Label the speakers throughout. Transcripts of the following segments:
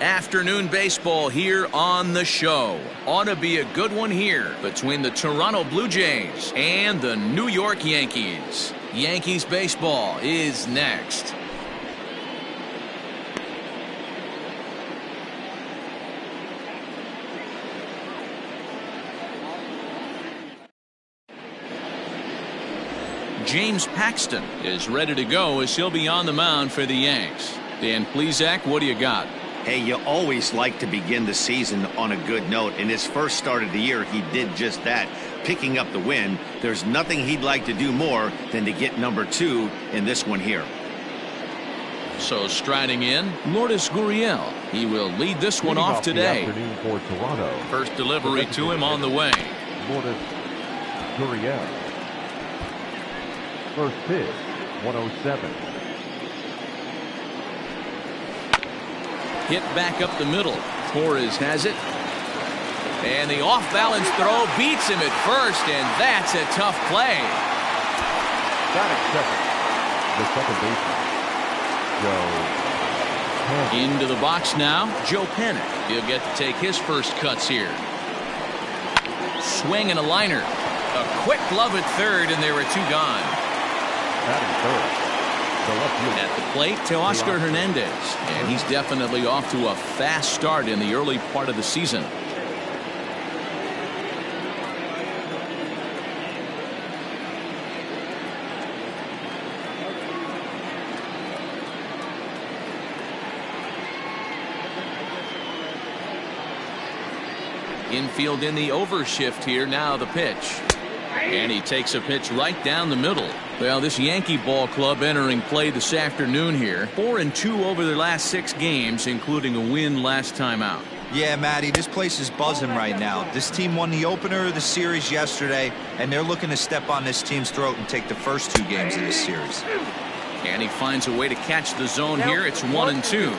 Speaker 1: Afternoon baseball here on the show. Ought to be a good one here between the Toronto Blue Jays and the New York Yankees. Yankees baseball is next. James Paxton is ready to go as he'll be on the mound for the Yanks. Dan Plesac, what do you got?
Speaker 2: Hey, you always like to begin the season on a good note. In his first start of the year, he did just that, picking up the win. There's nothing he'd like to do more than to get number 2 in this one here.
Speaker 1: So striding in, Lourdes Gurriel. He will lead this one off today.
Speaker 3: For Toronto.
Speaker 1: First delivery to him on the way.
Speaker 3: Lourdes Gurriel. First pitch, 107.
Speaker 1: Hit back up the middle. Torres has it. And the off-balance throw beats him at first, and that's a tough play.
Speaker 3: Got it, second. The second baseman, Joe Panic.
Speaker 1: Into the box now, Joe Panic. He'll get to take his first cuts here. Swing and a liner. A quick glove at third, and there were 2 gone.
Speaker 3: Third.
Speaker 1: At the plate, Teoscar Hernandez, and he's definitely off to a fast start in the early part of the season. Infield in the overshift here. Now the pitch. And he takes a pitch right down the middle. Well, this Yankee ball club entering play this afternoon here. 4-2 over their last 6 games, including a win last time out.
Speaker 4: Yeah, Matty, this place is buzzing right now. This team won the opener of the series yesterday, and they're looking to step on this team's throat and take the first 2 games of this series.
Speaker 1: And he finds a way to catch the zone here. It's 1-2.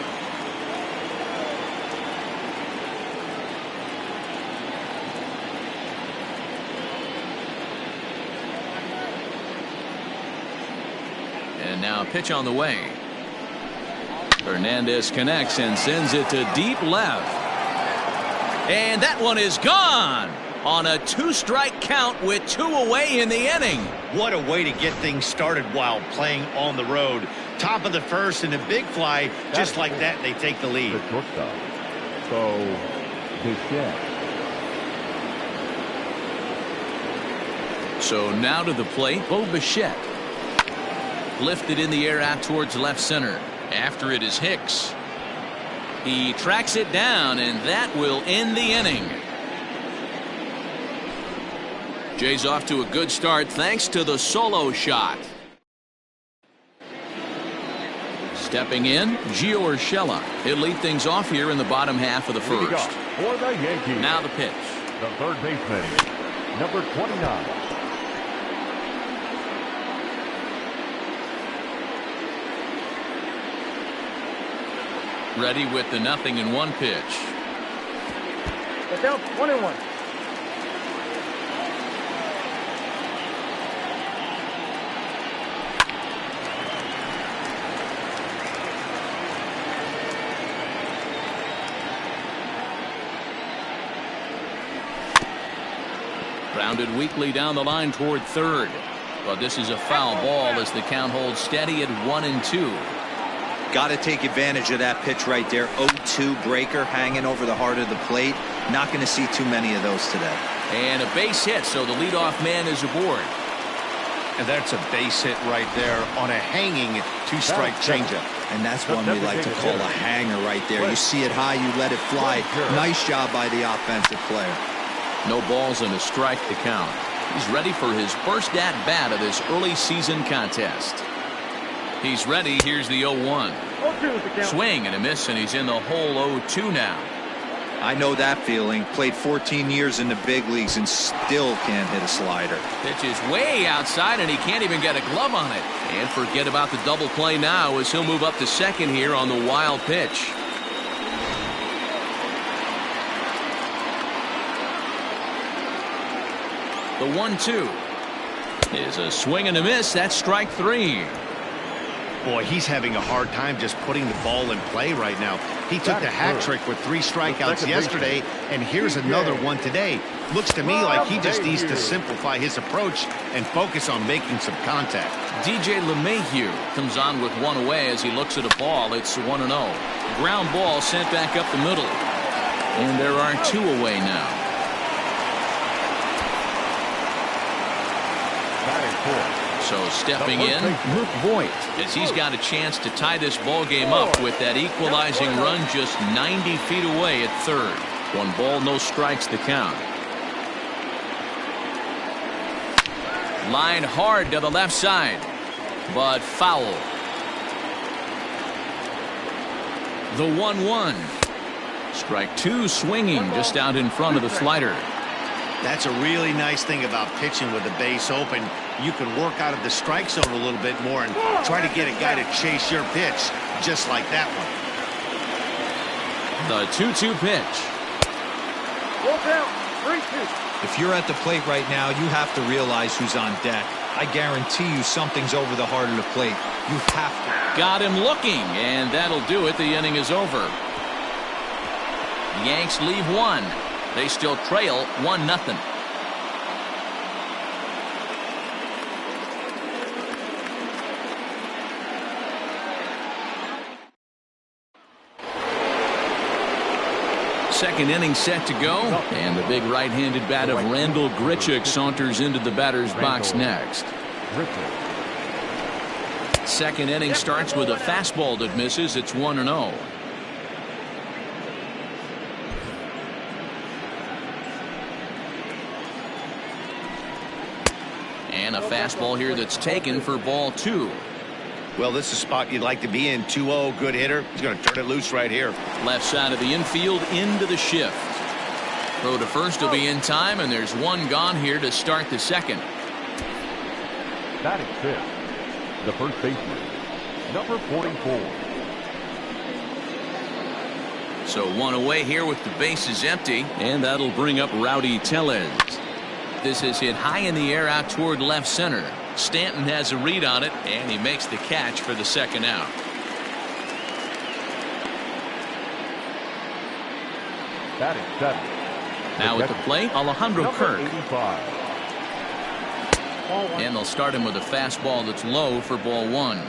Speaker 1: And now a pitch on the way. Hernandez connects and sends it to deep left. And that one is gone on a 2-strike count with 2 away in the inning.
Speaker 2: What a way to get things started while playing on the road. Top of the first and a big fly. Just like that, they take the lead.
Speaker 3: The shortstop. So, Bichette.
Speaker 1: So now to the plate, Bo Bichette. Lifted in the air out towards left center. After it is Hicks. He tracks it down, and that will end the inning. Jay's off to a good start thanks to the solo shot. Stepping in, Gio Urshela. He'll lead things off here in the bottom half of the first.
Speaker 3: For the Yankees.
Speaker 1: Now the pitch.
Speaker 3: The third baseman, number 29.
Speaker 1: Ready with the 0-1 pitch.
Speaker 5: Let's go. 1-1.
Speaker 1: Grounded weakly down the line toward third. But this is a foul ball as the count holds steady at 1-2.
Speaker 4: Got to take advantage of that pitch right there. 0-2 breaker hanging over the heart of the plate. Not going to see too many of those today.
Speaker 1: And a base hit, so the leadoff man is aboard.
Speaker 2: And that's a base hit right there on a hanging 2-strike changeup.
Speaker 4: And that's one we like to call a hanger right there. You see it high, you let it fly. Nice job by the offensive player.
Speaker 1: No balls and a strike to count. He's ready for his first at-bat of this early season contest. He's ready. Here's the 0-1. Swing and a miss, and he's in the hole 0-2 now.
Speaker 4: I know that feeling. Played 14 years in the big leagues and still can't hit a slider.
Speaker 1: Pitch is way outside, and he can't even get a glove on it. And forget about the double play now as he'll move up to second here on the wild pitch. The 1-2 is a swing and a miss. That's strike 3.
Speaker 2: Boy, he's having a hard time just putting the ball in play right now. He took the hat trick with 3 strikeouts yesterday, and here's another one today. Looks to me like he just needs to simplify his approach and focus on making some contact.
Speaker 1: DJ LeMahieu comes on with 1 away as he looks at a ball. It's 1-0. Ground ball sent back up the middle. And there are 2 away now. So stepping in, Luke Voigt, as he's got a chance to tie this ball game up with that equalizing run just 90 feet away at third. 1 ball, no strikes the count. Line hard to the left side, but foul. The 1-1. Strike 2 swinging just out in front of the slider.
Speaker 2: That's a really nice thing about pitching with the base open. You can work out of the strike zone a little bit more and try to get a guy to chase your pitch, just like that one.
Speaker 1: The 2-2 pitch.
Speaker 4: If you're at the plate right now, you have to realize who's on deck. I guarantee you something's over the heart of the plate. You have to.
Speaker 1: Got him looking, and that'll do it. The inning is over. The Yanks leave 1. They still trail 1-0. Second inning set to go, and the big right-handed bat of Randal Grichuk saunters into the batter's box next. Second inning starts with a fastball that misses. It's 1-0. And a fastball here that's taken for ball 2.
Speaker 2: Well, this is a spot you'd like to be in. 2-0, good hitter. He's going to turn it loose right here.
Speaker 1: Left side of the infield into the shift. Throw to first will be in time, and there's 1 gone here to start the second.
Speaker 3: Batting 5th, the first baseman, number 44.
Speaker 1: So 1 away here with the bases empty, and that'll bring up Rowdy Tellez. This is hit high in the air out toward left center. Stanton has a read on it, and he makes the catch for the second out.
Speaker 3: Batting 7th.
Speaker 1: Now at the plate, Alejandro Kirk.
Speaker 3: 85.
Speaker 1: And they'll start him with a fastball that's low for ball 1.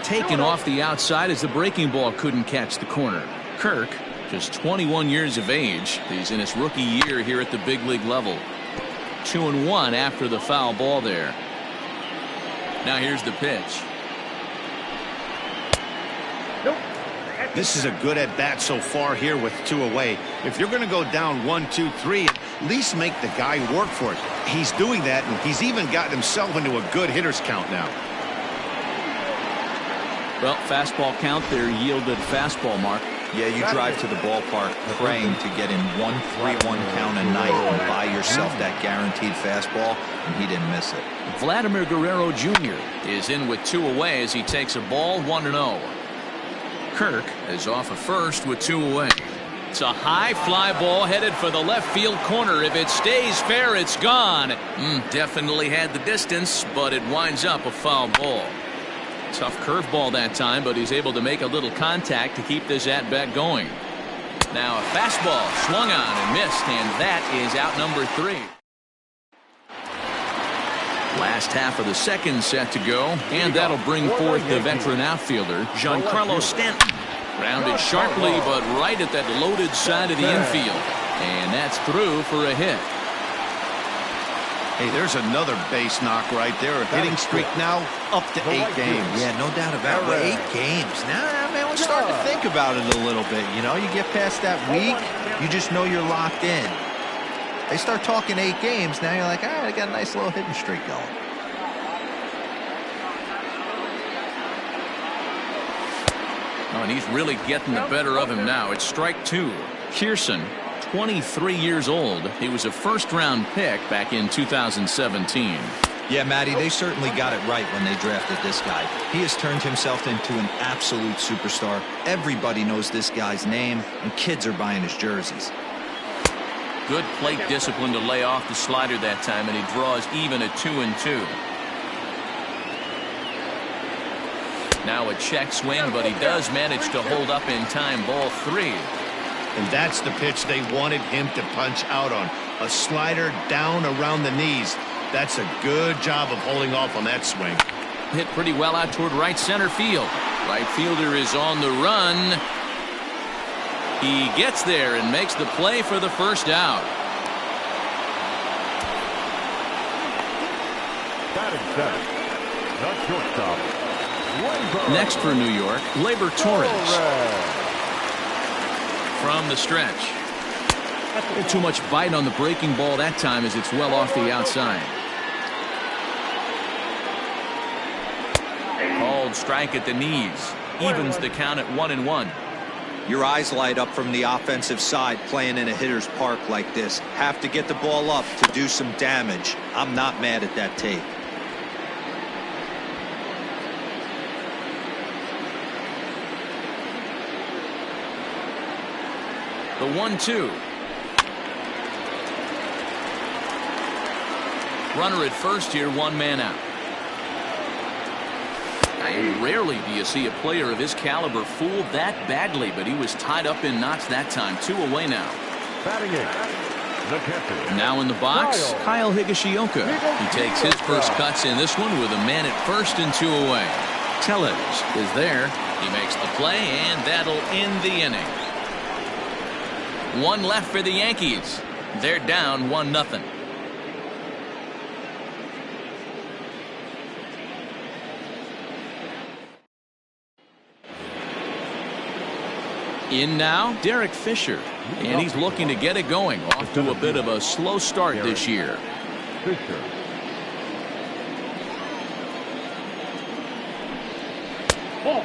Speaker 1: Taken off the outside as the breaking ball couldn't catch the corner. Kirk, just 21 years of age. He's in his rookie year here at the big league level. 2-1 after the foul ball there. Now here's the pitch.
Speaker 2: This is a good at bat so far here with 2 away. If you're going to go down 1, 2, 3, at least make the guy work for it. He's doing that, and he's even gotten himself into a good hitter's count now.
Speaker 1: Well, fastball count, their yielded fastball mark.
Speaker 4: Yeah, you drive to the ballpark praying to get in 1-3-1 count a night and buy yourself that guaranteed fastball, and he didn't miss it.
Speaker 1: Vladimir Guerrero Jr. is in with 2 away as he takes a ball 1-0. Kirk is off of first with 2 away. It's a high fly ball headed for the left field corner. If it stays fair, it's gone. Definitely had the distance, but it winds up a foul ball. Tough curveball that time, but he's able to make a little contact to keep this at-bat going. Now a fastball swung on and missed, and that is out number 3. Last half of the second set to go, and that'll bring forth the veteran outfielder, Giancarlo Stanton. Rounded sharply, but right at that loaded side of the infield. And that's through for a hit.
Speaker 2: Hey, there's another base knock right there. A hitting streak now up to 8 games.
Speaker 4: Yeah, no doubt about it. 8 games. Now, man, we're starting to think about it a little bit. You know, you get past that week, you just know you're locked in. They start talking 8 games, now you're like, all right, I got a nice little hitting streak going.
Speaker 1: Oh, and he's really getting the better of him now. It's strike 2. Pearson, 23 years old. He was a first-round pick back in 2017.
Speaker 4: Yeah, Matty, they certainly got it right when they drafted this guy. He has turned himself into an absolute superstar. Everybody knows this guy's name, and kids are buying his jerseys.
Speaker 1: Good plate discipline to lay off the slider that time, and he draws even at 2-2. Now a check swing, but he does manage to hold up in time. Ball 3.
Speaker 2: And that's the pitch they wanted him to punch out on. A slider down around the knees. That's a good job of holding off on that swing.
Speaker 1: Hit pretty well out toward right center field. Right fielder is on the run. He gets there and makes the play for the first out.
Speaker 3: Batting seventh, the shortstop.
Speaker 1: Next for New York, Labor Torres. From the stretch. Too much bite on the breaking ball that time as it's well off the outside. Called strike at the knees. Evens the count at 1-1.
Speaker 4: Your eyes light up from the offensive side playing in a hitter's park like this. Have to get the ball up to do some damage. I'm not mad at that take.
Speaker 1: The 1-2. Runner at first here, one man out. Rarely do you see a player of his caliber fooled that badly, but he was tied up in knots that time. 2 away now.
Speaker 3: Batting eighth, the catcher.
Speaker 1: Now in the box, Kyle Higashioka. He takes his first cuts in this one with a man at first and 2 away. Tellez is there. He makes the play, and that'll end the inning. 1 left for the Yankees. They're down 1-0. In now, Derek Fisher, and he's looking to get it going. Off to a bit of a slow start this year.
Speaker 3: Fisher.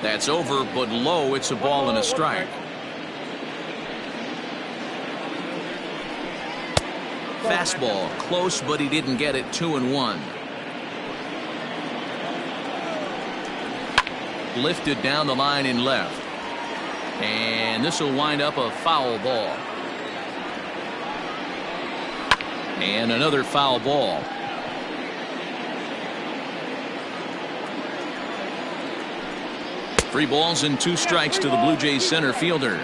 Speaker 1: That's over, but low. It's a ball and a strike. Fastball close, but he didn't get it. 2-1. Lifted down the line in left. And this will wind up a foul ball. And another foul ball. Three balls and 2 strikes to the Blue Jays center fielder.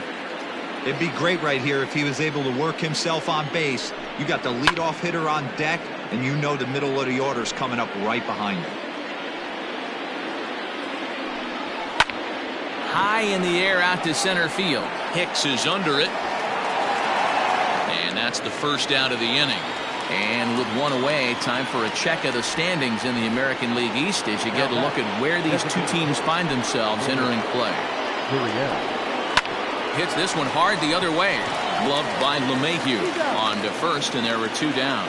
Speaker 4: It'd be great right here if he was able to work himself on base. You got the leadoff hitter on deck, and you know the middle of the order is coming up right behind him.
Speaker 1: High in the air out to center field. Hicks is under it. And that's the first out of the inning. And with 1 away, time for a check of the standings in the American League East as you get a look at where these 2 teams find themselves entering play. Hits this one hard the other way. Gloved by LeMahieu. On to first, and there were 2 down.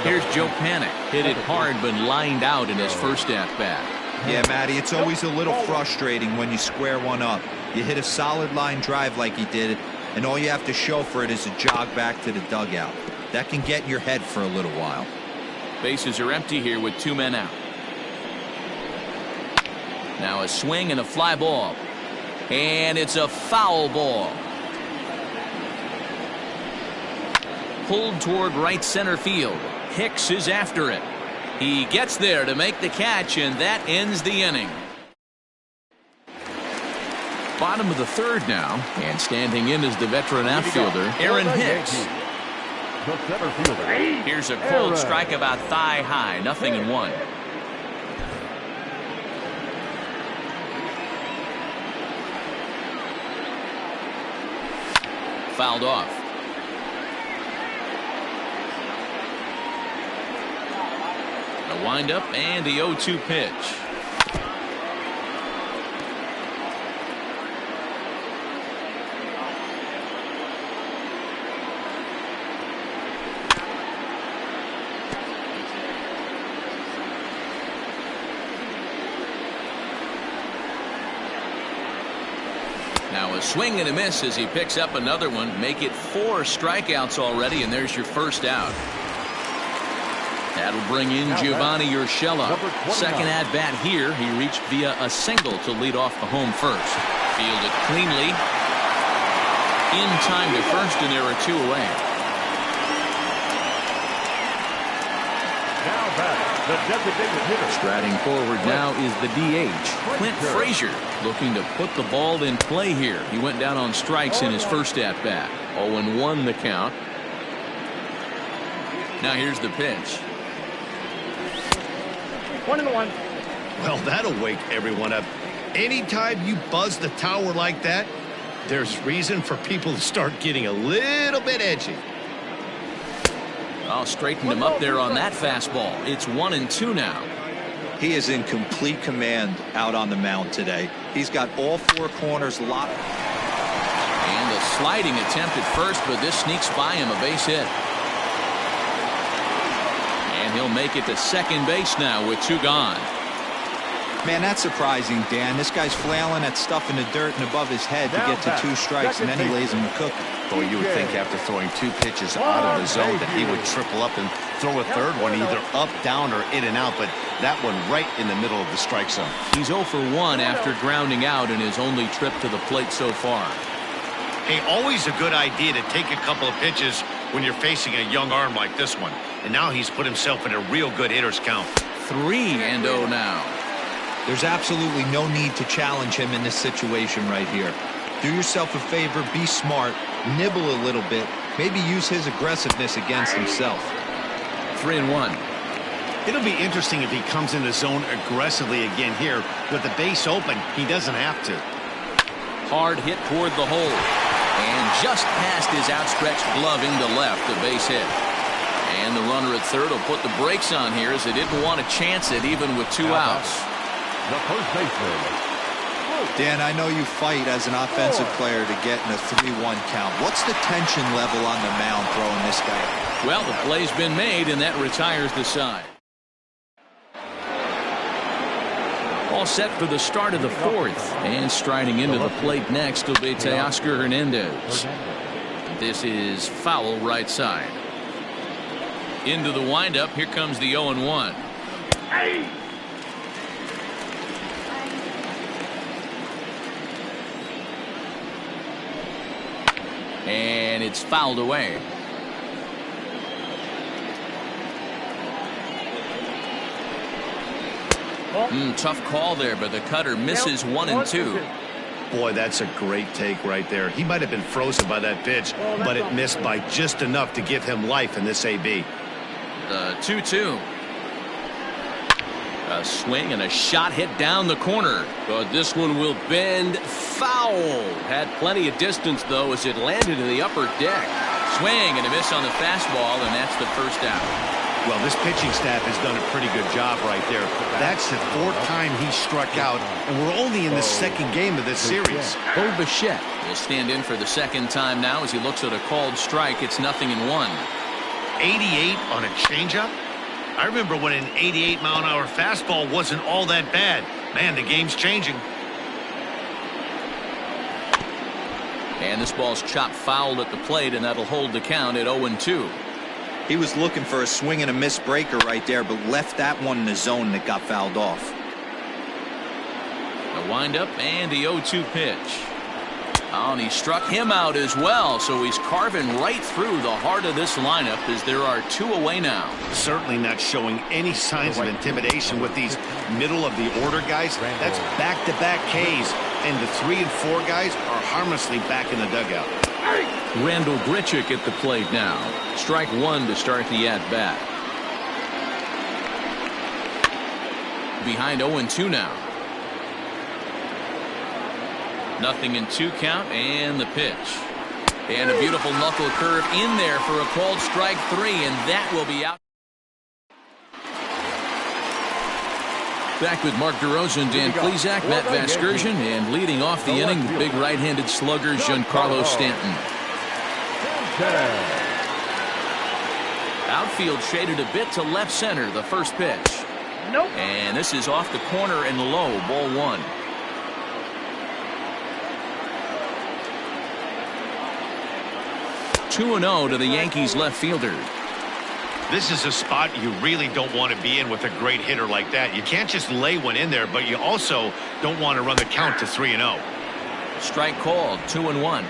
Speaker 1: Here's Joe Panik. Hit it hard, but lined out in his first at-bat.
Speaker 4: Yeah, Matty, it's always a little frustrating when you square one up. You hit a solid line drive like he did, and all you have to show for it is a jog back to the dugout. That can get in your head for a little while.
Speaker 1: Bases are empty here with 2 men out. Now a swing and a fly ball. And it's a foul ball. Pulled toward right center field. Hicks is after it. He gets there to make the catch, and that ends the inning. Bottom of the 3rd now, and standing in is the veteran outfielder, Aaron Hicks. Here's a cold strike about thigh high, 0-1. Fouled off. A windup and the 0-2 pitch. Now a swing and a miss as he picks up another one. Make it 4 strikeouts already, and there's your first out. That'll bring in Giovanni Urshela. Second at bat here. He reached via a single to lead off the home first. Fielded cleanly. in time to first, and there are 2 away.
Speaker 3: Now back, the designated hitter.
Speaker 1: Striding forward now is the DH, Clint Frazier, looking to put the ball in play here. He went down on strikes in his first at-bat. 0-1 the count. Now here's the pitch.
Speaker 5: 1-1.
Speaker 2: Well, that'll wake everyone up. Anytime you buzz the tower like that, there's reason for people to start getting a little bit edgy.
Speaker 1: I'll straighten him up there on that fastball. It's 1-2 now.
Speaker 4: He is in complete command out on the mound today. He's got all 4 corners locked.
Speaker 1: And a sliding attempt at first, but this sneaks by him, a base hit. And he'll make it to second base now with 2 gone.
Speaker 4: Man, that's surprising, Dan. This guy's flailing at stuff in the dirt and above his head to get to 2 strikes, and then he lays him a cookie.
Speaker 2: Boy, you would think after throwing 2 pitches out of the zone that he would triple up and throw a third one either up, down, or in and out, but that one right in the middle of the strike zone.
Speaker 1: He's 0 for 1 after grounding out in his only trip to the plate so far.
Speaker 2: Hey, always a good idea to take a couple of pitches when you're facing a young arm like this one. And now he's put himself in a real good hitter's count.
Speaker 1: 3-0 now.
Speaker 4: There's absolutely no need to challenge him in this situation right here. Do yourself a favor, be smart, nibble a little bit, maybe use his aggressiveness against himself.
Speaker 1: 3-1.
Speaker 2: It'll be interesting if he comes in the zone aggressively again here. With the base open, he doesn't have to.
Speaker 1: Hard hit toward the hole. And just past his outstretched gloving to left, a base hit. And the runner at third will put the brakes on here as they didn't want to chance it even with 2 outs.
Speaker 3: The first baseman.
Speaker 4: Dan, I know you fight as an offensive player to get in a 3-1 count. What's the tension level on the mound throwing this guy?
Speaker 1: Well, the play's been made, and that retires the side. All set for the start of the 4th. And striding into the plate next will be Teoscar Hernandez. This is foul right side. Into the windup. Here comes the 0-1.
Speaker 5: Hey!
Speaker 1: And it's fouled away. Tough call there, but the cutter misses 1-2.
Speaker 2: Boy, that's a great take right there. He might have been frozen by that pitch, but it missed by just enough to give him life in this AB.
Speaker 1: The 2-2. A swing and a shot hit down the corner. But this one will bend foul. Had plenty of distance, though, as it landed in the upper deck. Swing and a miss on the fastball, and that's the first out.
Speaker 2: Well, this pitching staff has done a pretty good job right there. That's the 4th time he struck out, and we're only in the 2nd game of this series.
Speaker 1: Bo Bichette will stand in for the 2nd time now as he looks at a called strike. It's 0-1.
Speaker 2: 88 on a changeup? I remember when an 88-mile-an-hour fastball wasn't all that bad. Man, the game's changing.
Speaker 1: And this ball's chopped foul at the plate, and that'll hold the count at 0-2.
Speaker 4: He was looking for a swing and a miss breaker right there, but left that one in the zone that got fouled off.
Speaker 1: A windup and the 0-2 pitch. Oh, and he struck him out as well, so he's carving right through the heart of this lineup as there are 2 away now.
Speaker 2: Certainly not showing any signs of intimidation with these middle-of-the-order guys. That's back-to-back Ks, and the 3 and 4 guys are harmlessly back in the dugout.
Speaker 1: Randall Grichuk at the plate now. Strike 1 to start the at-bat. Behind 0-2 now. 0-2 count, and the pitch. And a beautiful knuckle curve in there for a called strike 3, and that will be out. Back with Mark DeRosa, Dan Plesac, Matt Vasgersian, and leading off the inning, the big right-handed slugger, Giancarlo Stanton. Outfield shaded a bit to left center, the first pitch.
Speaker 5: Nope.
Speaker 1: And this is off the corner and low, ball 1. (2-0) to the Yankees left fielder.
Speaker 2: This is a spot you really don't want to be in with a great hitter like that. You can't just lay one in there, but you also don't want to run the count to 3-0.
Speaker 1: Strike called, 2-1.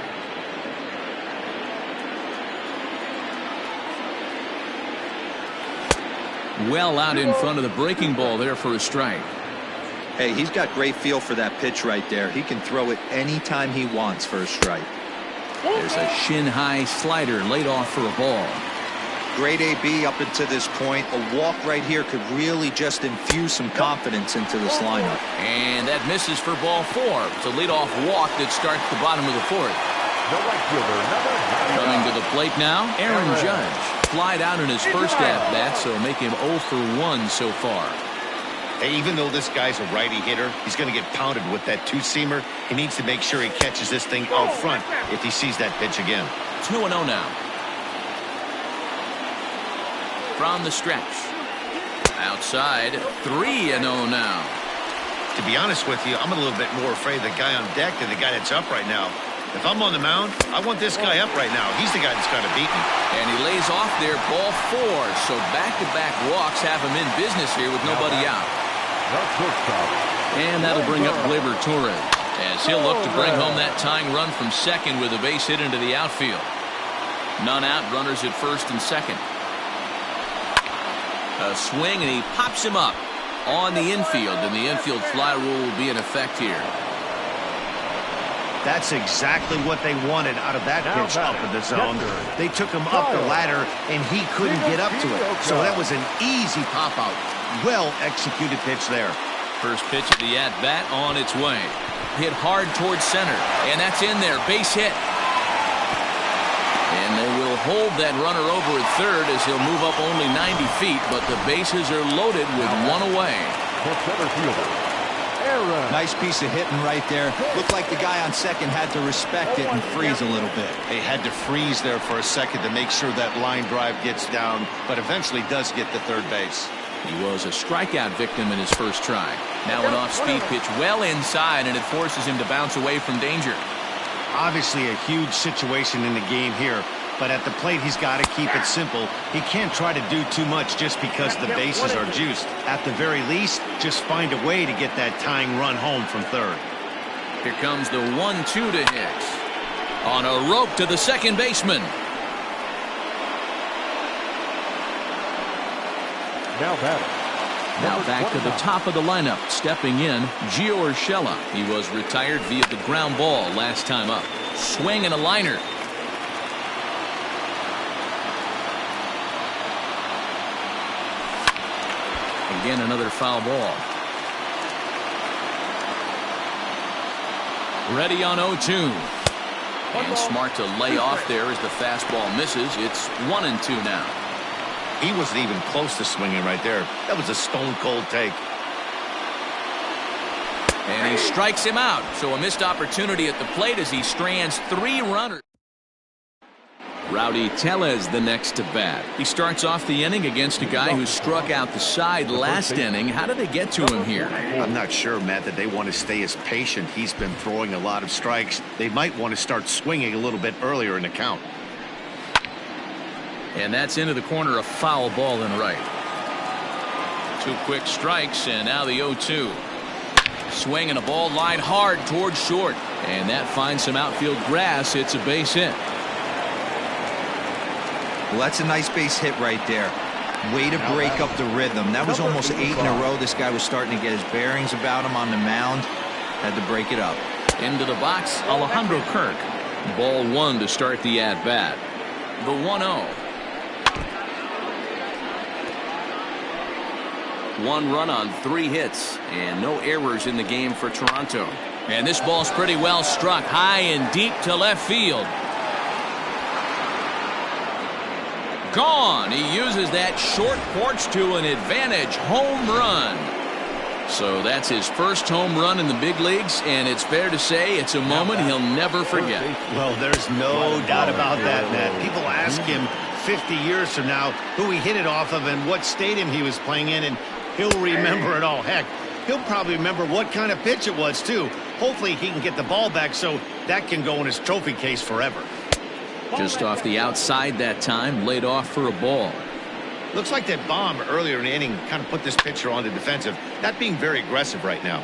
Speaker 1: Well out in front of the breaking ball there for a strike.
Speaker 4: Hey, he's got great feel for that pitch right there. He can throw it anytime he wants for a strike.
Speaker 1: There's a shin-high slider laid off for a ball.
Speaker 4: Great AB up until this point. A walk right here could really just infuse some confidence into this lineup.
Speaker 1: And that misses for ball 4. It's a leadoff walk that starts the bottom of the 4th.
Speaker 3: The right fielder, number 99.
Speaker 1: Coming to the plate now, Aaron Judge. Flied out in his first at-bat, so make him 0 for 1 so far.
Speaker 2: Hey, even though this guy's a righty hitter, he's going to get pounded with that two-seamer. He needs to make sure he catches this thing out front if he sees that pitch again.
Speaker 1: 2-0 now. From the stretch. Outside, 3-0 now.
Speaker 2: To be honest with you, I'm a little bit more afraid of the guy on deck than the guy that's up right now. If I'm on the mound, I want this guy up right now. He's the guy that's got to beat me.
Speaker 1: And he lays off there, ball 4. So back-to-back walks have him in business here with nobody out. And that'll bring up Gleyber Torres, as he'll look to bring home that tying run from second with a base hit into the outfield. None out, runners at first and second. A swing, and he pops him up on the infield, and the infield fly rule will be in effect here.
Speaker 2: That's exactly what they wanted out of that pitch up in the zone. They took him up the ladder, and he couldn't get up to it. So that was an easy pop-out. Well-executed pitch there.
Speaker 1: First pitch of the at-bat on its way. Hit hard towards center, and that's in there. Base hit. And they will hold that runner over at third as he'll move up only 90 feet, but the bases are loaded with one away.
Speaker 4: Nice piece of hitting right there. Looked like the guy on second had to respect it and freeze a little bit.
Speaker 2: They had to freeze there for a second to make sure that line drive gets down, but eventually does get to third base.
Speaker 1: He was a strikeout victim in his first try. Now an off-speed pitch well inside, and it forces him to bounce away from danger.
Speaker 2: Obviously a huge situation in the game here, but at the plate he's got to keep it simple. He can't try to do too much just because the bases are juiced. At the very least, just find a way to get that tying run home from third.
Speaker 1: Here comes the 1-2 to Hicks. On a rope to the second baseman.
Speaker 3: Now
Speaker 1: back to the top of the lineup. Stepping in, Gio Urshela. He was retired via the ground ball last time up. Swing and a liner. Again, another foul ball. Ready on 0-2. And smart to lay off there as the fastball misses. It's 1-2 now.
Speaker 2: He wasn't even close to swinging right there. That was a stone-cold take.
Speaker 1: And he strikes him out. So a missed opportunity at the plate as he strands 3 runners. Rowdy Tellez the next to bat. He starts off the inning against a guy who struck out the side last inning. How did they get to him here?
Speaker 2: I'm not sure, Matt, that they want to stay as patient. He's been throwing a lot of strikes. They might want to start swinging a little bit earlier in the count.
Speaker 1: And that's into the corner, a foul ball and right. 2 quick strikes, and now the 0-2. Swing and a ball lined hard towards short. And that finds some outfield grass. It's a base hit.
Speaker 4: Well, that's a nice base hit right there. Way to break up the rhythm. That was almost 8 in a row. This guy was starting to get his bearings about him on the mound. Had to break it up.
Speaker 1: Into the box, Alejandro Kirk. Ball 1 to start the at-bat. The 1-0. 1 run on 3 hits, and no errors in the game for Toronto. And this ball's pretty well struck high and deep to left field. Gone. He uses that short porch to an advantage home run. So that's his first home run in the big leagues, and it's fair to say it's a moment he'll never forget.
Speaker 2: Well, there's no doubt about that, Matt. People ask him 50 years from now who he hit it off of and what stadium he was playing in, and he'll remember it all. Heck, he'll probably remember what kind of pitch it was, too. Hopefully he can get the ball back so that can go in his trophy case forever.
Speaker 1: Just off the outside that time, laid off for a ball.
Speaker 2: Looks like that bomb earlier in the inning kind of put this pitcher on the defensive. Not being very aggressive right now.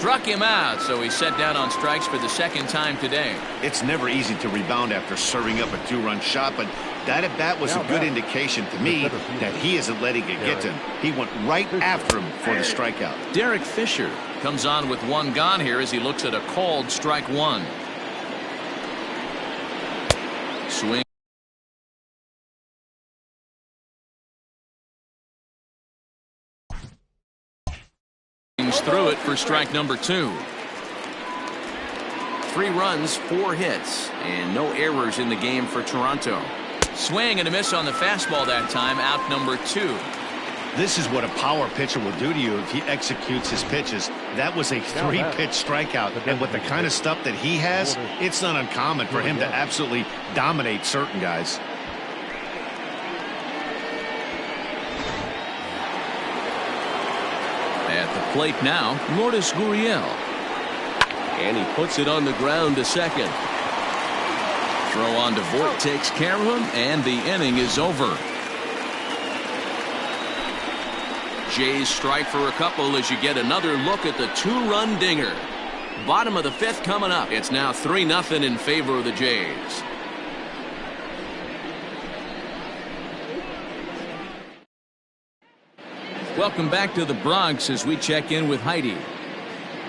Speaker 1: Struck him out, so he's set down on strikes for the second time today.
Speaker 2: It's never easy to rebound after serving up a 2-run shot, but that at bat was a good indication to me that he isn't letting it get to him. He went right after him for the strikeout.
Speaker 1: Derek Fisher comes on with one gone here as he looks at a called strike one. Swing. Through it for strike number 2. 3 runs, 4 hits, and no errors in the game for Toronto. Swing and a miss on the fastball that time, out number 2.
Speaker 2: This is what a power pitcher will do to you if he executes his pitches. That was a 3-pitch strikeout, and with the kind of stuff that he has, it's not uncommon for him to absolutely dominate certain guys.
Speaker 1: At the plate now, Lourdes Gurriel. And he puts it on the ground to second. Throw on to Voit takes care of him, and the inning is over. Jays strike for a couple as you get another look at the 2-run dinger. Bottom of the 5th coming up. It's now 3-0 in favor of the Jays. Welcome back to the Bronx as we check in with Heidi.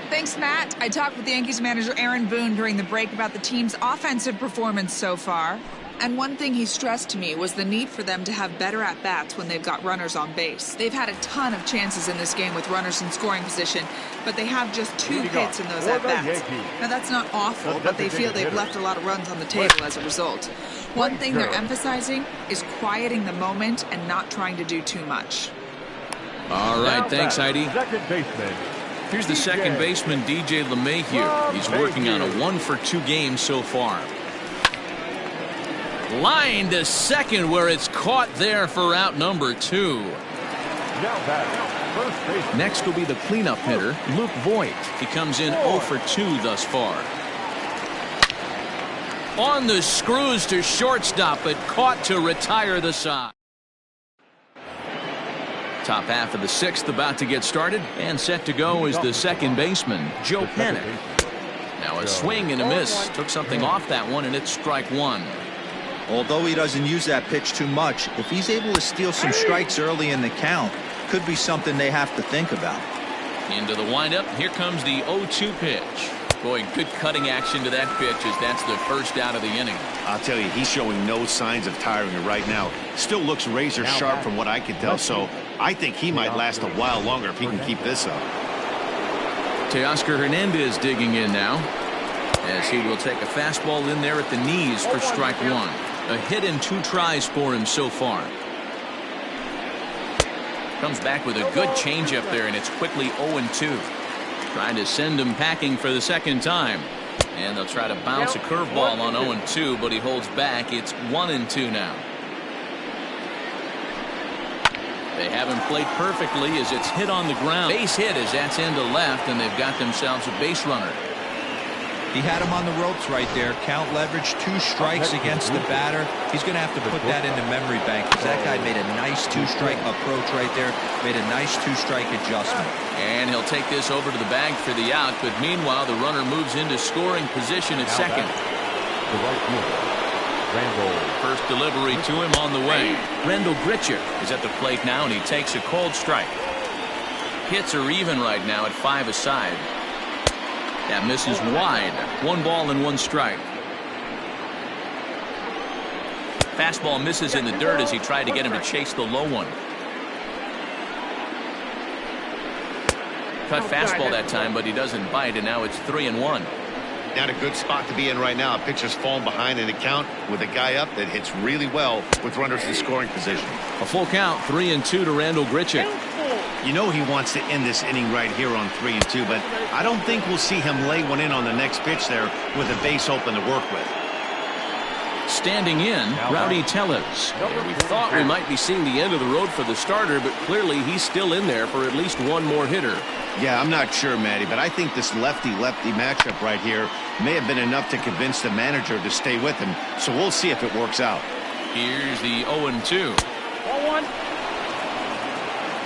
Speaker 6: Thanks, Matt. I talked with the Yankees manager Aaron Boone during the break about the team's offensive performance so far. And one thing he stressed to me was the need for them to have better at-bats when they've got runners on base. They've had a ton of chances in this game with runners in scoring position, but they have just 2 hits in those at-bats. Now, that's not awful, but they feel they've left a lot of runs on the table as a result. One thing they're emphasizing is quieting the moment and not trying to do too much.
Speaker 1: All right, thanks, Heidi.
Speaker 3: Second baseman.
Speaker 1: Here's the second baseman, DJ LeMahieu. He's working on a 1-for-2 game so far. Line to second where it's caught there for out number 2. Next will be the cleanup hitter, Luke Voit. He comes in 0 for 2 thus far. On the screws to shortstop, but caught to retire the side. Top half of the 6th about to get started, and set to go is the second baseman, Joe Panik. Now a swing and a miss. Took something off that one, and it's strike 1.
Speaker 4: Although he doesn't use that pitch too much, if he's able to steal some strikes early in the count, could be something they have to think about.
Speaker 1: Into the windup. Here comes the 0-2 pitch. Boy, good cutting action to that pitch as that's the first out of the inning.
Speaker 2: I'll tell you, he's showing no signs of tiring right now. Still looks razor sharp from what I can tell, so I think he might last a while longer if he can keep this up.
Speaker 1: Teoscar Hernandez digging in now, as he will take a fastball in there at the knees for strike 1. A hit and 2 tries for him so far. Comes back with a good changeup there, and it's quickly 0-2. Trying to send him packing for the second time. And they'll try to bounce a curveball on 0-2, but he holds back. It's 1-2 now. They have him played perfectly as it's hit on the ground. Base hit as that's into left, and they've got themselves a base runner.
Speaker 4: He had him on the ropes right there. Count leverage, 2 strikes against the batter. He's going to have to put that into memory bank because that guy made a nice 2-strike approach right there. Made a nice 2-strike adjustment.
Speaker 1: And he'll take this over to the bag for the out. But meanwhile, the runner moves into scoring position at second. First delivery to him on the way. Randall Grichuk is at the plate now, and he takes a cold strike. Hits are even right now at 5 aside. That misses wide. 1 ball and 1 strike. Fastball misses in the dirt as he tried to get him to chase the low one. Cut fastball that time, but he doesn't bite, and now it's 3-1.
Speaker 2: Not a good spot to be in right now. A pitcher's falling behind in the count with a guy up that hits really well with runners in scoring position.
Speaker 1: A full count, 3-2 to Randall Grichuk.
Speaker 2: You know he wants to end this inning right here on 3-2, but I don't think we'll see him lay one in on the next pitch there with a base open to work with.
Speaker 1: Standing in, Rowdy Tellez. We thought we might be seeing the end of the road for the starter, but clearly he's still in there for at least 1 more hitter.
Speaker 2: Yeah, I'm not sure, Matty, but I think this lefty-lefty matchup right here may have been enough to convince the manager to stay with him, so we'll see if it works out.
Speaker 1: Here's the 0-2.
Speaker 5: 1-1.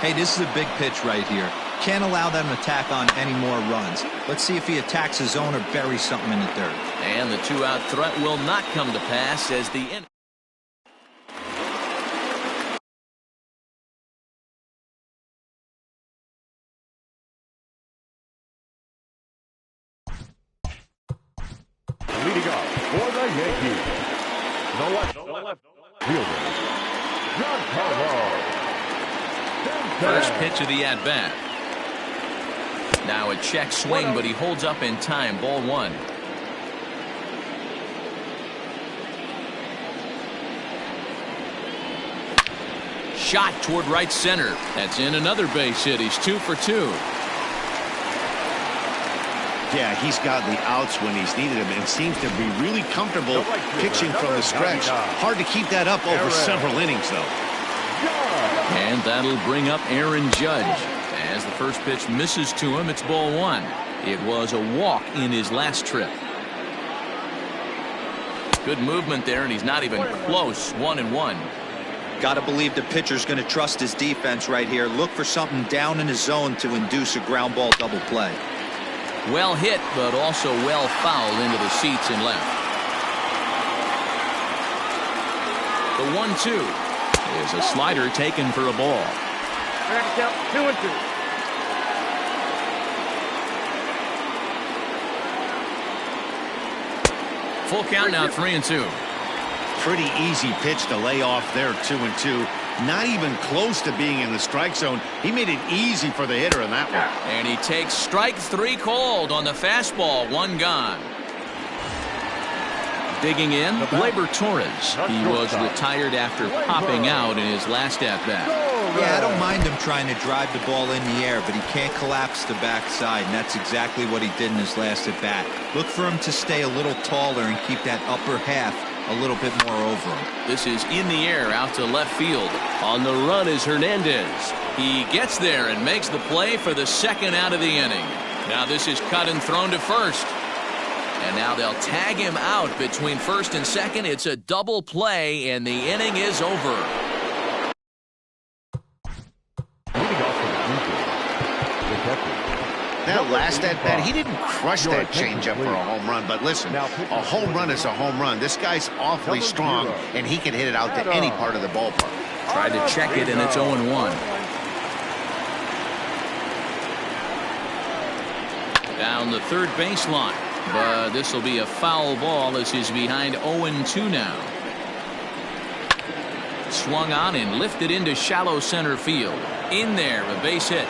Speaker 4: Hey, this is a big pitch right here. Can't allow them to tack on any more runs. Let's see if he attacks his zone or buries something in the dirt.
Speaker 1: And the 2-out threat will not come to pass as the
Speaker 3: Leading off for the Yankees, the left fielder, Giancarlo.
Speaker 1: first pitch of the at-bat. Now a check swing, but he holds up in time. Ball 1. Shot toward right center. That's in another base hit. He's 2 for 2.
Speaker 2: Yeah, he's got the outs when he's needed them and seems to be really comfortable pitching from the stretch. Hard to keep that up over several innings, though.
Speaker 1: And that'll bring up Aaron Judge. As the first pitch misses to him, it's ball 1. It was a walk in his last trip. Good movement there, and he's not even close. 1-1.
Speaker 4: Got to believe the pitcher's going to trust his defense right here. Look for something down in his zone to induce a ground ball double play.
Speaker 1: Well hit, but also well fouled into the seats and left. The 1-2 is a slider taken for a ball.
Speaker 5: 2-2.
Speaker 1: Full count now, 3-2.
Speaker 2: Pretty easy pitch to lay off there, 2-2. Not even close to being in the strike zone. He made it easy for the hitter in that one.
Speaker 1: And he takes strike 3 called on the fastball. 1 gone. Digging in, Gleyber Torres. He was retired after popping out in his last at-bat.
Speaker 4: Yeah, I don't mind him trying to drive the ball in the air, but he can't collapse the backside, and that's exactly what he did in his last at-bat. Look for him to stay a little taller and keep that upper half a little bit more over him.
Speaker 1: This is in the air out to left field. On the run is Hernandez. He gets there and makes the play for the second out of the inning. Now this is cut and thrown to first. And now they'll tag him out between first and second. It's a double play, and the inning is over.
Speaker 2: That last at-bat, he didn't crush that changeup for a home run. But listen, a home run is a home run. This guy's awfully strong, and he can hit it out to any part of the ballpark.
Speaker 1: Tried to check it, and it's 0-1. Down the third baseline. But this will be a foul ball as he's behind 0-2 now. Swung on and lifted into shallow center field. In there, a base hit.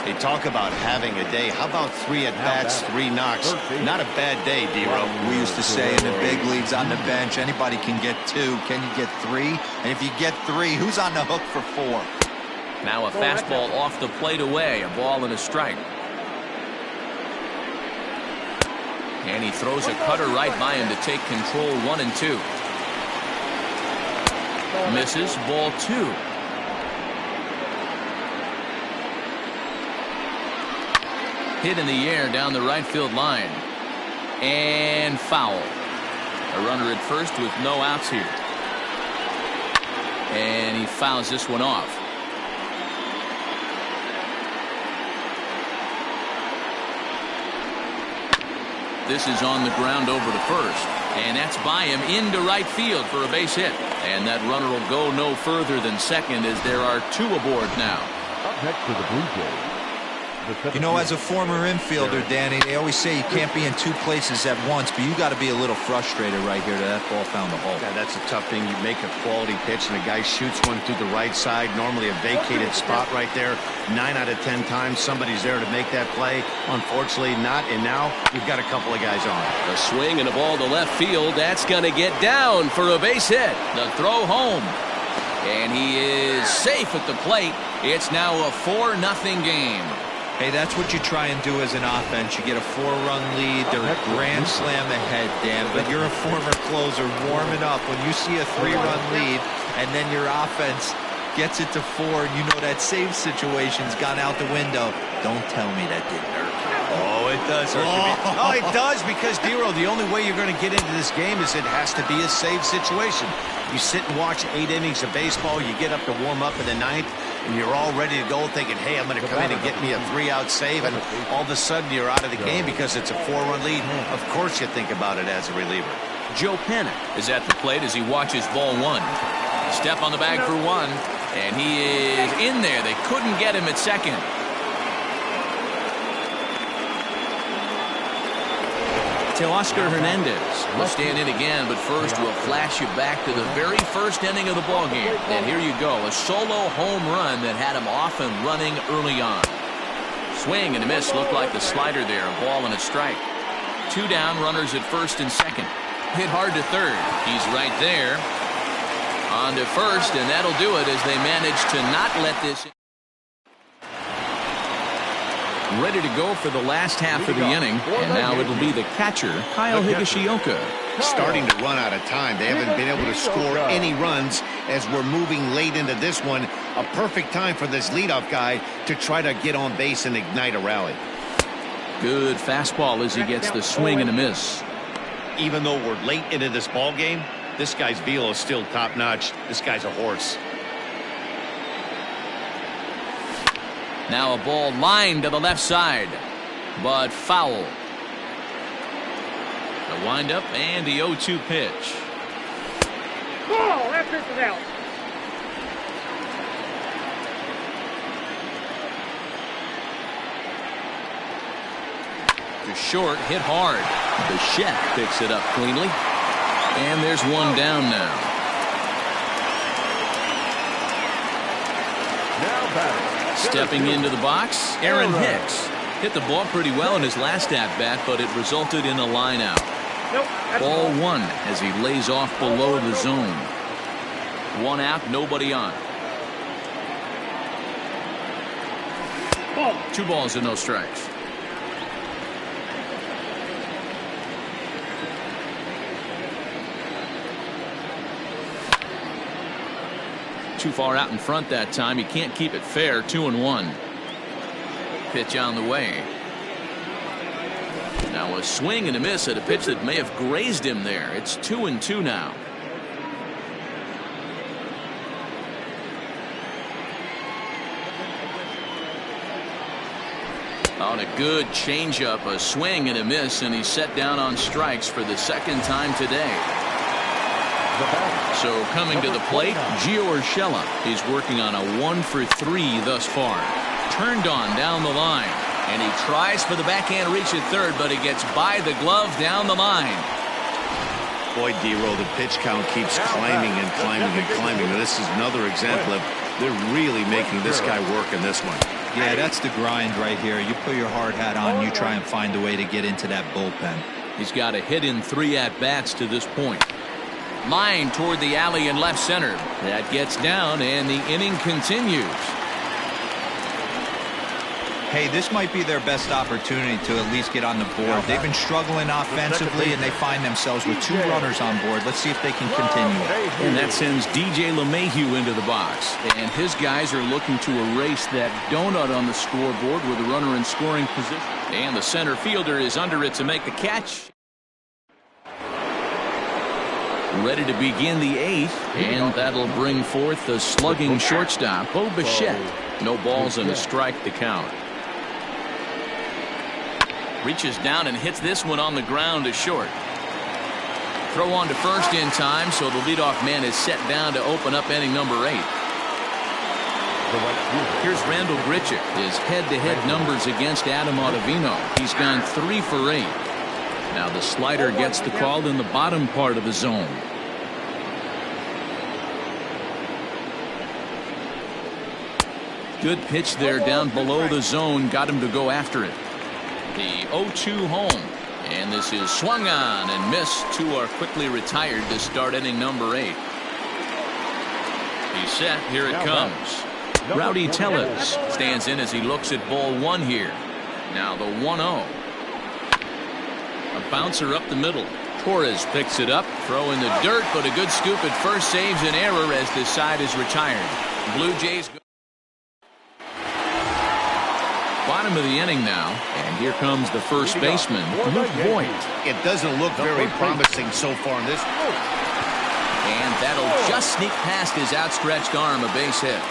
Speaker 2: They talk about having a day. How about 3 at-bats, 3 knocks? Not a bad day, D-Row.
Speaker 4: We used to say in the big leagues on the bench, anybody can get 2. Can you get 3? And if you get 3, who's on the hook for 4?
Speaker 1: Now a fastball off the plate away. A ball and a strike. And he throws a cutter right by him to take control. 1-2. Misses. Ball 2. Hit in the air down the right field line. And foul. A runner at first with no outs here. And he fouls this one off. This is on the ground over to first. And that's by him into right field for a base hit. And that runner will go no further than second as there are 2 aboard now.
Speaker 3: Up next for the Blue Jays.
Speaker 4: You know, as a former infielder, Danny, they always say you can't be in 2 places at once, but you got to be a little frustrated right here that ball found the hole.
Speaker 2: Yeah, that's a tough thing. You make a quality pitch and a guy shoots one through the right side, normally a vacated spot right there. 9 out of 10 times somebody's there to make that play. Unfortunately not, and now you've got a couple of guys on.
Speaker 1: A swing and a ball to left field. That's going to get down for a base hit. The throw home. And he is safe at the plate. It's now a 4-0 game.
Speaker 4: Hey, that's what you try and do as an offense. You get a 4-run lead. They're a grand slam ahead, Dan, but you're a former closer warming up. When you see a 3-run lead and then your offense gets it to 4, and you know that save situation's gone out the window. Don't tell me that didn't hurt.
Speaker 2: Oh, it does hurt. Oh, it does, because, Dero, the only way you're going to get into this game is it has to be a save situation. You sit and watch 8 innings of baseball, you get up to warm up in the 9th, and you're all ready to go thinking, hey, I'm going to come in and get me a 3-out save, and all of a sudden you're out of the game because it's a 4-run lead. Of course you think about it as a reliever.
Speaker 1: Joe Panic is at the plate as he watches ball 1. Step on the bag for 1, and he is in there. They couldn't get him at second. Teoscar Hernandez will stand in again, but first we'll flash you back to the very first inning of the ballgame. And here you go, a solo home run that had him off and running early on. Swing and a miss, looked like the slider there, a ball and a strike. 2 down, runners at first and second. Hit hard to third. He's right there. On to first, and that'll do it as they manage to not let this. Ready to go for the last half of the inning, and now it'll be the catcher, Kyle Higashioka.
Speaker 2: Starting to run out of time. They haven't been able to score any runs as we're moving late into this one. A perfect time for this leadoff guy to try to get on base and ignite a rally.
Speaker 1: Good fastball as he gets the swing and a miss.
Speaker 2: Even though we're late into this ball game, this guy's velo is still top-notch. This guy's a horse.
Speaker 1: Now a ball lined to the left side, but foul. The windup and the 0-2 pitch.
Speaker 5: Ball, that pitch is out.
Speaker 1: To short, hit hard. Bichette picks it up cleanly. And there's 1 down now. Stepping into the box, Aaron Hicks. Hit the ball pretty well in his last at-bat, but it resulted in a line out. Ball 1 as he lays off below the zone. 1 out, nobody on. 2 balls and no strikes. Too far out in front that time. He can't keep it fair. 2-1. Pitch on the way. Now a swing and a miss at a pitch that may have grazed him there. It's 2-2 now. On a good changeup, a swing and a miss, and he's set down on strikes for the second time today. So coming to the plate, Gio Urshela. He's working on a 1-for-3 thus far. Turned on down the line, and he tries for the backhand reach at third, but he gets by the glove down the line.
Speaker 2: Boy, D-Roll, the pitch count keeps climbing and climbing and climbing. This is another example of they're really making this guy work in this one.
Speaker 4: Yeah, that's the grind right here. You put your hard hat on, you try and find a way to get into that bullpen.
Speaker 1: He's got a hit in 3 at-bats to this point. Line toward the alley in left center. That gets down, and the inning continues.
Speaker 4: Hey, this might be their best opportunity to at least get on the board. They've been struggling offensively, and they find themselves with 2 runners on board. Let's see if they can continue it.
Speaker 1: And that sends DJ LeMahieu into the box. And his guys are looking to erase that donut on the scoreboard with a runner in scoring position. And the center fielder is under it to make the catch. Ready to begin the 8th, and that'll bring forth the slugging shortstop, Bo Bichette. No balls and a strike to count. Reaches down and hits this one on the ground to short. Throw on to first in time, so the leadoff man is set down to open up inning number 8. Here's Randall Grichuk. His head-to-head numbers against Adam Ottavino. He's gone 3 for 8. Now the slider gets the call in the bottom part of the zone. Good pitch there down below the zone. Got him to go after it. The 0-2 home. And this is swung on and missed. 2 are quickly retired to start inning number 8. He's set. Here it comes. Rowdy Tellez stands in as he looks at ball 1 here. Now the 1-0. A bouncer up the middle. Torres picks it up. Throw in the dirt, but a good scoop at first saves an error as this side is retired. Blue Jays go. Bottom of the inning now, and here comes the first baseman, Luke Voigt.
Speaker 2: It doesn't look very promising so far in this.
Speaker 1: And that'll just sneak past his outstretched arm, a base hit.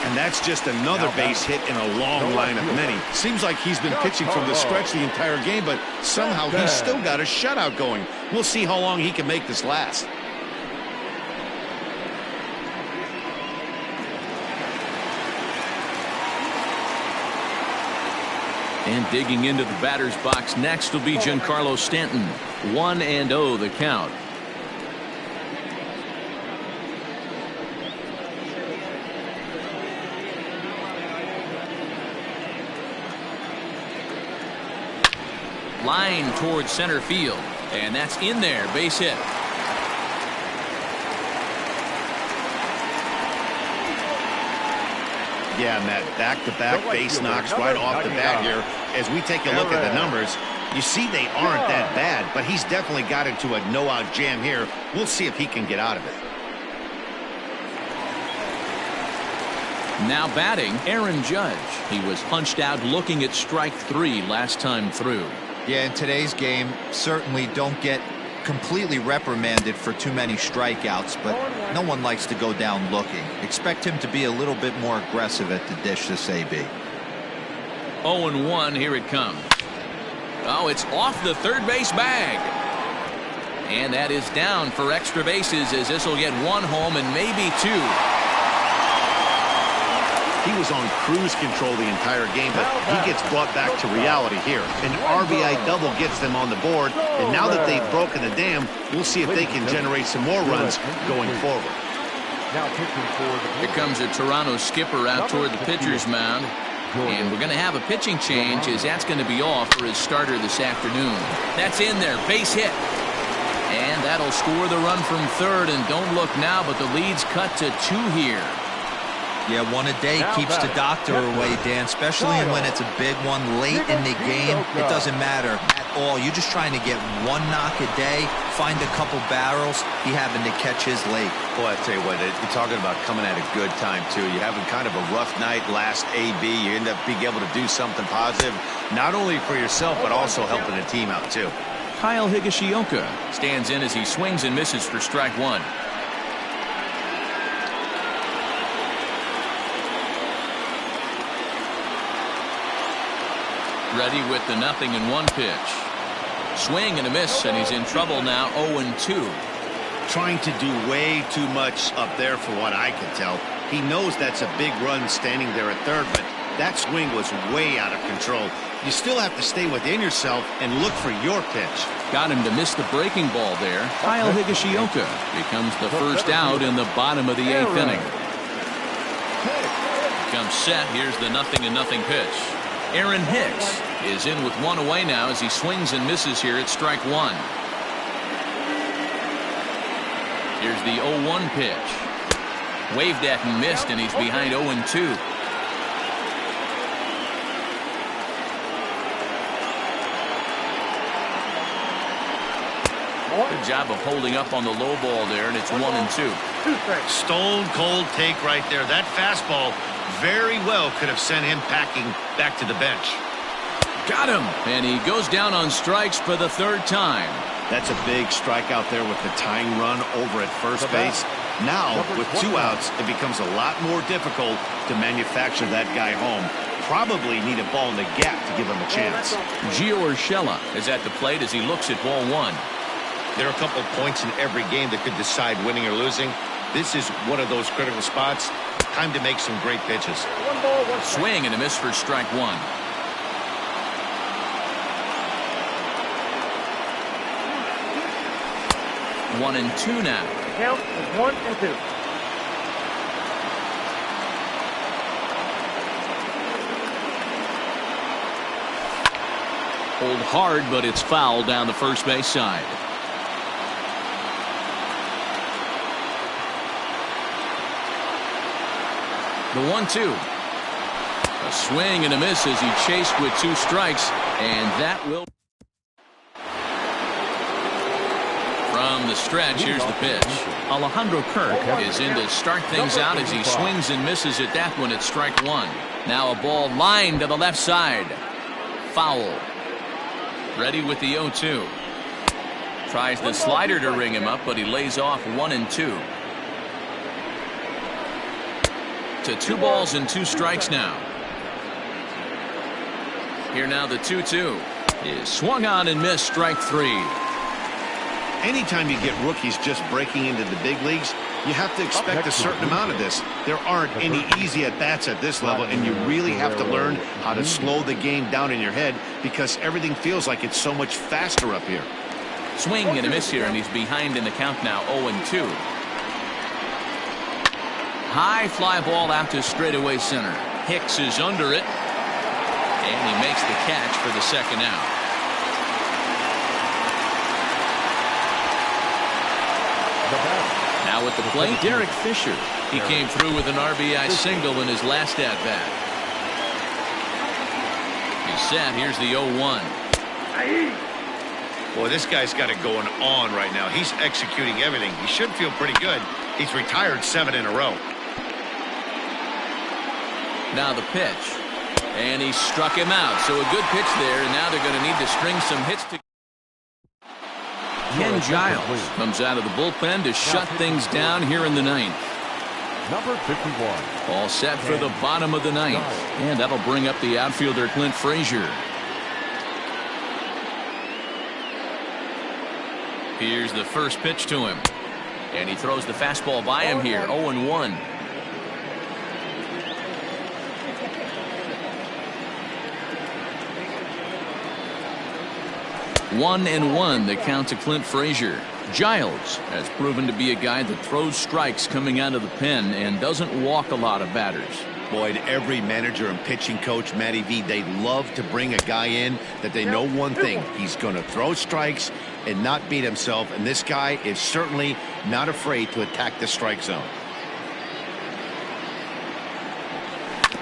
Speaker 2: And that's just another base hit in a long line of many. Seems like he's been pitching from the stretch the entire game, but somehow he's still got a shutout going. We'll see how long he can make this last.
Speaker 1: And digging into the batter's box next will be Giancarlo Stanton. 1-0 the count. Line towards center field, and that's in there, base hit.
Speaker 2: Yeah, Matt, back-to-back base knocks right off the bat here. As we take a look at the numbers, you see they aren't that bad, but he's definitely got into a no-out jam here. We'll see if he can get out of it.
Speaker 1: Now batting, Aaron Judge. He was punched out looking at strike 3 last time through.
Speaker 4: Yeah, in today's game, certainly don't get completely reprimanded for too many strikeouts, but no one likes to go down looking. Expect him to be a little bit more aggressive at the dish this AB.
Speaker 1: 0-1, here it comes. Oh, it's off the third base bag. And that is down for extra bases, as this will get 1 home and maybe 2.
Speaker 2: He was on cruise control the entire game, but he gets brought back to reality here. An RBI double gets them on the board, and now that they've broken the dam, we'll see if they can generate some more runs going forward.
Speaker 1: Here comes a Toronto skipper out toward the pitcher's mound. And we're going to have a pitching change, as that's going to be off for his starter this afternoon. That's in there, base hit. And that'll score the run from third, and don't look now, but the lead's cut to 2 here.
Speaker 4: Yeah, one a day keeps the doctor away, Dan, especially when it's a big one late in the game. It doesn't matter at all. You're just trying to get 1 knock a day, find a couple barrels. He happened to catch his late.
Speaker 2: Boy, I tell you what, you're talking about coming at a good time, too. You're having kind of a rough night last AB. You end up being able to do something positive, not only for yourself, but also helping the team out, too.
Speaker 1: Kyle Higashioka stands in as he swings and misses for strike 1. Ready with the 0-1 pitch. Swing and a miss, and he's in trouble now. 0-2.
Speaker 2: Trying to do way too much up there for what I can tell. He knows that's a big run standing there at third, but that swing was way out of control. You still have to stay within yourself and look for your pitch.
Speaker 1: Got him to miss the breaking ball there. Kyle Higashioka becomes the first out in the bottom of the 8th inning. Comes set. Here's the 0-0 pitch. Aaron Hicks is in with 1 away now as he swings and misses here at strike 1. Here's the 0-1 pitch. Waved at and missed, and he's behind 0-2. Good job of holding up on the low ball there, and it's 1-2.
Speaker 2: Stone cold take right there. That fastball very well could have sent him packing back to the bench.
Speaker 1: Got him, and he goes down on strikes for the 3rd time.
Speaker 2: That's a big strike out there with the tying run over at first base. Now, with 2 outs, it becomes a lot more difficult to manufacture that guy home. Probably need a ball in the gap to give him a chance.
Speaker 1: Gio Urshela is at the plate as he looks at ball 1.
Speaker 2: There are a couple of points in every game that could decide winning or losing. This is one of those critical spots. Time to make some great pitches.
Speaker 1: Swing and a miss for strike 1. One and 2 now.
Speaker 5: Count is 1-2.
Speaker 1: Hold hard, but it's foul down the first base side. The 1-2. A swing and a miss as he chased with 2 strikes, and that will. From the stretch, here's the pitch. Alejandro Kirk is in to start things out as he swings and misses at that one at strike one. Now a ball lined to the left side. Foul. Ready with the 0-2. Tries the slider to ring him up, but he lays off 1-2. To 2 balls and 2 strikes now. Here now the 2-2 is swung on and missed, strike 3.
Speaker 2: Anytime you get rookies just breaking into the big leagues, you have to expect a certain amount of this. There aren't any easy at-bats at this level, and you really have to learn how to slow the game down in your head because everything feels like it's so much faster up here.
Speaker 1: Swing and a miss here, and he's behind in the count now, 0-2. High fly ball out to straightaway center. Hicks is under it, and he makes the catch for the second out. Now at the plate, Derek Fisher. He came through with an RBI single in his last at-bat. He's set. Here's the 0-1.
Speaker 2: Boy, this guy's got it going on right now. He's executing everything. He should feel pretty good. He's retired 7 in a row.
Speaker 1: Now the pitch. And he struck him out. So a good pitch there, and now they're going to need to string some hits together. Ken Giles comes out of the bullpen to shut things down here in the 9th.
Speaker 3: Number 51.
Speaker 1: All set for the bottom of the 9th. And that'll bring up the outfielder Clint Frazier. Here's the first pitch to him. And he throws the fastball by him here. 0-1. One and one, the count to Clint Frazier. Giles has proven to be a guy that throws strikes coming out of the pen and doesn't walk a lot of batters.
Speaker 2: Boyd, every manager and pitching coach, Matty V, they love to bring a guy in that they know one thing. He's going to throw strikes and not beat himself, and this guy is certainly not afraid to attack the strike zone.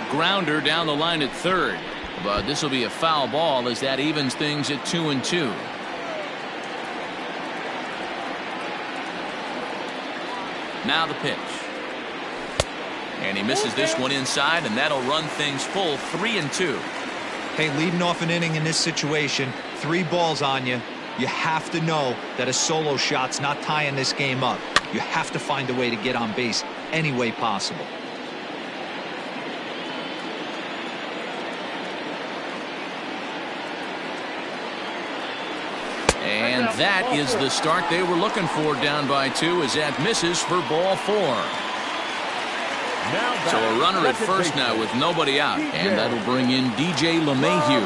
Speaker 1: Grounder down the line at third. But this will be a foul ball as that evens things at 2-2. Now the pitch. And he misses this one inside, and that'll run things full 3-2.
Speaker 4: Hey, leading off an inning in this situation, 3 balls on you. You have to know that a solo shot's not tying this game up. You have to find a way to get on base any way possible.
Speaker 1: And that is the start they were looking for, down by 2, as that misses for ball 4. So a runner at first now with nobody out, and that'll bring in DJ LeMahieu.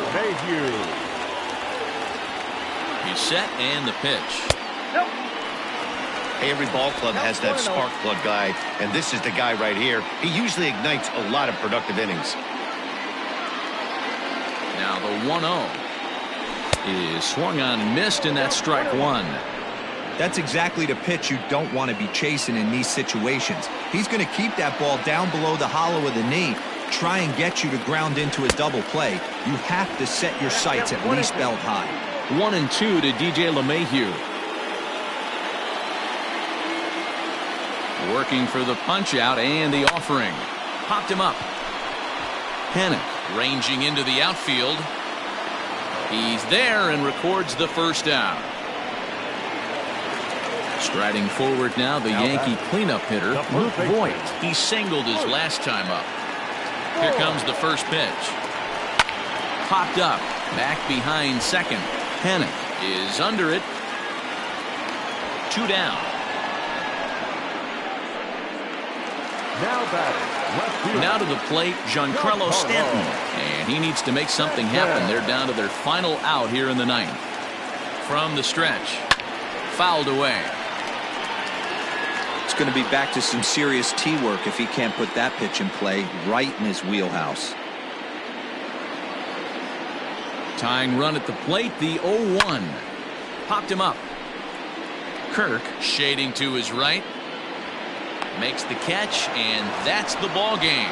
Speaker 1: He's set, and the pitch.
Speaker 2: Hey, every ball club has that spark plug guy, and this is the guy right here. He usually ignites a lot of productive innings.
Speaker 1: Now the 1-0 is swung on and missed, and that's strike 1.
Speaker 4: That's exactly the pitch you don't want to be chasing in these situations. He's going to keep that ball down below the hollow of the knee, try and get you to ground into a double play. You have to set your sights at least belt high.
Speaker 1: 1-2 to DJ LeMahieu. Working for the punch out and the offering. Popped him up. Hennick ranging into the outfield. He's there and records the first out. Striding forward now, the Yankee cleanup hitter, Luke Voigt. He singled his last time up. Here comes the first pitch. Popped up, back behind second. Hennick is under it. 2 down. Now to the plate, Giancarlo Stanton. And he needs to make something happen. They're down to their final out here in the 9th. From the stretch. Fouled away.
Speaker 4: It's going to be back to some serious tee work if he can't put that pitch in play right in his wheelhouse.
Speaker 1: Tying run at the plate, the 0-1. Popped him up. Kirk shading to his right. Makes the catch, and that's the ball game.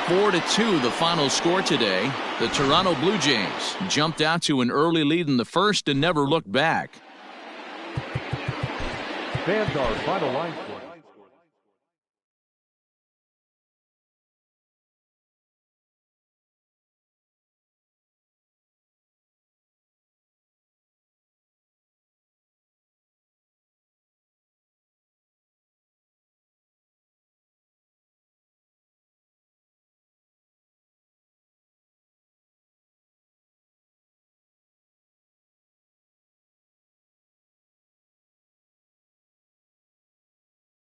Speaker 1: 4-2 the final score today. The Toronto Blue Jays jumped out to an early lead in the first and never looked back.
Speaker 3: Fans, our final line.